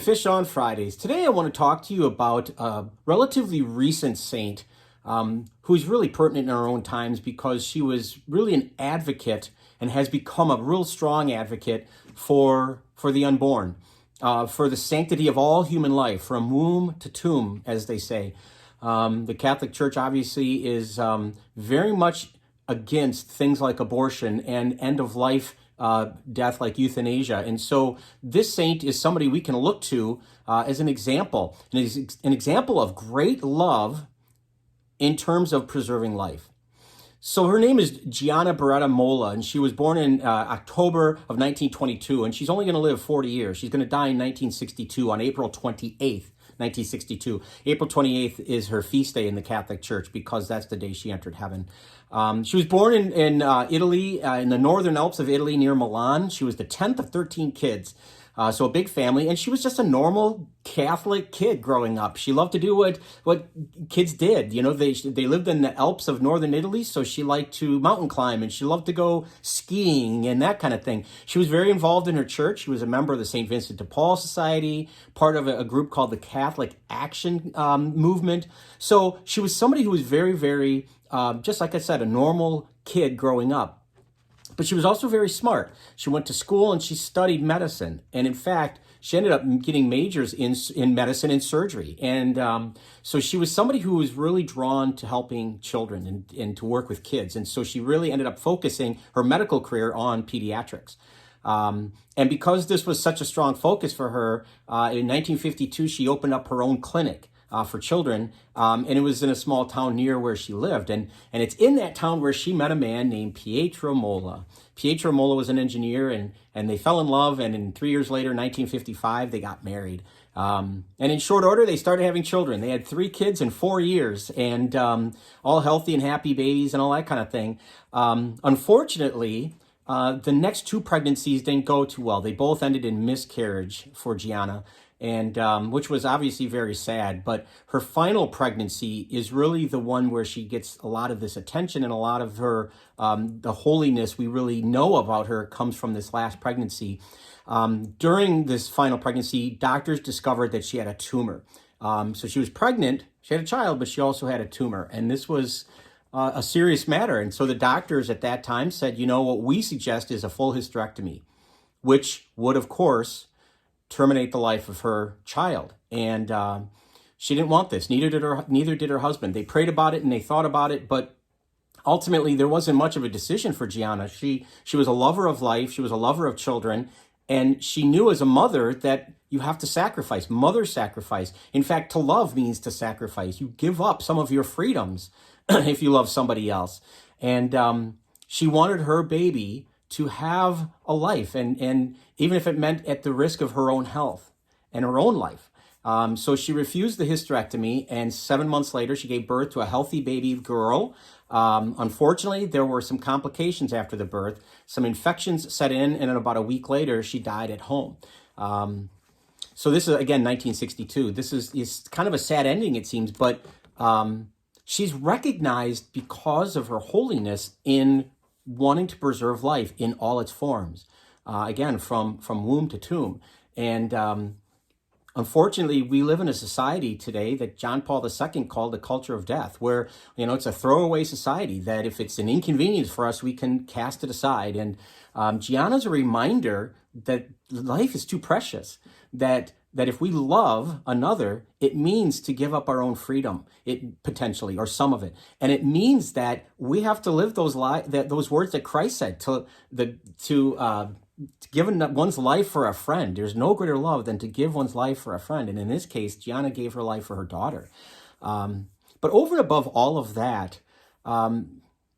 Fish on Fridays. Today I want to talk to you about a relatively recent saint who's really pertinent in our own times because she was really an advocate and has become a real strong advocate for the unborn, for the sanctity of all human life, from womb to tomb, as they say. The Catholic Church obviously is very much against things like abortion and end-of-life death like euthanasia. And so this saint is somebody we can look to as an example, and is an example of great love in terms of preserving life. So her name is Gianna Beretta Molla, and she was born in October of 1922, and she's only going to live 40 years. She's going to die in 1962 on April 28th. 1962. April 28th is her feast day in the Catholic Church because that's the day she entered heaven. She was born in Italy, in the northern Alps of Italy near Milan. She was the 10th of 13 kids, so a big family, and she was just a normal Catholic kid growing up. She loved to do what kids did. You know, they lived in the Alps of northern Italy, so she liked to mountain climb, and she loved to go skiing and that kind of thing. She was very involved in her church. She was a member of the St. Vincent de Paul Society, part of a group called the Catholic Action Movement. So she was somebody who was very, very, just like I said, a normal kid growing up. But she was also very smart. She went to school and she studied medicine. And in fact, she ended up getting majors in medicine and surgery. And so she was somebody who was really drawn to helping children and to work with kids. And so she really ended up focusing her medical career on pediatrics. And because this was such a strong focus for her, in 1952, she opened up her own clinic for children, and it was in a small town near where she lived. And it's in that town where she met a man named Pietro Molla. Pietro Molla was an engineer, and they fell in love, and 3 years later, 1955, they got married. And in short order, they started having children. They had 3 kids in 4 years, and all healthy and happy babies and all that kind of thing. Unfortunately, the next 2 pregnancies didn't go too well. They both ended in miscarriage for Gianna, and which was obviously very sad. But her final pregnancy is really the one where she gets a lot of this attention, and a lot of her, the holiness we really know about her comes from this last pregnancy. During this final pregnancy, doctors discovered that she had a tumor. So she was pregnant, she had a child, but she also had a tumor. And this was a serious matter. And so the doctors at that time said, you know, what we suggest is a full hysterectomy, which would, of course, terminate the life of her child. And she didn't want this. Neither did her husband. They prayed about it and they thought about it, but ultimately there wasn't much of a decision for Gianna. She was a lover of life. She was a lover of children. And she knew as a mother that you have to sacrifice, mother sacrifice. In fact, to love means to sacrifice. You give up some of your freedoms if you love somebody else. And she wanted her baby to have a life, and even if it meant at the risk of her own health and her own life. So she refused the hysterectomy, and 7 months later, she gave birth to a healthy baby girl. Unfortunately, there were some complications after the birth. Some infections set in, and then about a week later, she died at home. So this is, again, 1962. This is kind of a sad ending, it seems, but she's recognized because of her holiness in wanting to preserve life in all its forms, again, from womb to tomb. And unfortunately, we live in a society today that John Paul II called the culture of death, where, you know, it's a throwaway society, that if it's an inconvenience for us, we can cast it aside. And Gianna's a reminder that life is too precious, that if we love another, it means to give up our own freedom, potentially, or some of it. And it means that we have to live those words that Christ said, to give one's life for a friend. There's no greater love than to give one's life for a friend. And in this case, Gianna gave her life for her daughter. But over and above all of that,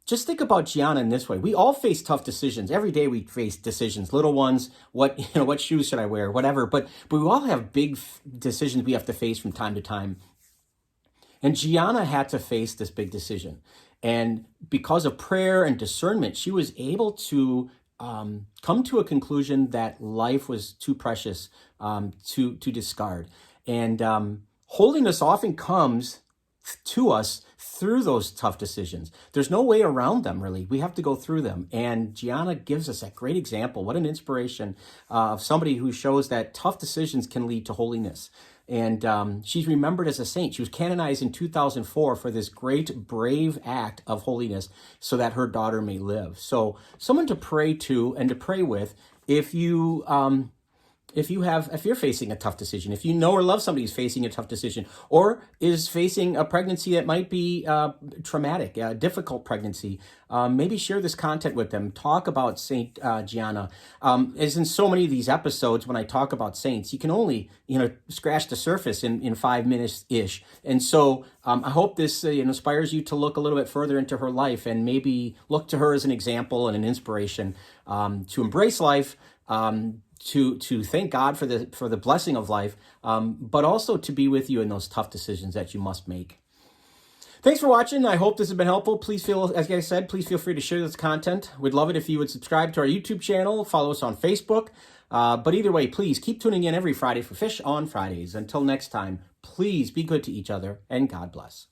just think about Gianna in this way. We all face tough decisions. Every day we face decisions, little ones, what shoes should I wear, whatever. But we all have big decisions we have to face from time to time. And Gianna had to face this big decision. And because of prayer and discernment, she was able to come to a conclusion that life was too precious to discard. And holiness often comes to us through those tough decisions. There's no way around them, really. We have to go through them. And Gianna gives us that great example. What an inspiration of somebody who shows that tough decisions can lead to holiness. And she's remembered as a saint. She was canonized in 2004 for this great, brave act of holiness so that her daughter may live. So someone to pray to and to pray with if you're facing a tough decision, if you know or love somebody who's facing a tough decision, or is facing a pregnancy that might be traumatic, a difficult pregnancy, maybe share this content with them. Talk about Saint Gianna. As in so many of these episodes, when I talk about saints, you can only scratch the surface in 5 minutes ish. And so I hope this inspires you to look a little bit further into her life and maybe look to her as an example and an inspiration to embrace life. To thank God for the blessing of life, but also to be with you in those tough decisions that you must make. Thanks for watching. I hope this has been helpful. Please as I said, please feel free to share this content. We'd love it if you would subscribe to our YouTube channel, follow us on Facebook. But either way, please keep tuning in every Friday for Fish on Fridays. Until next time, please be good to each other and God bless.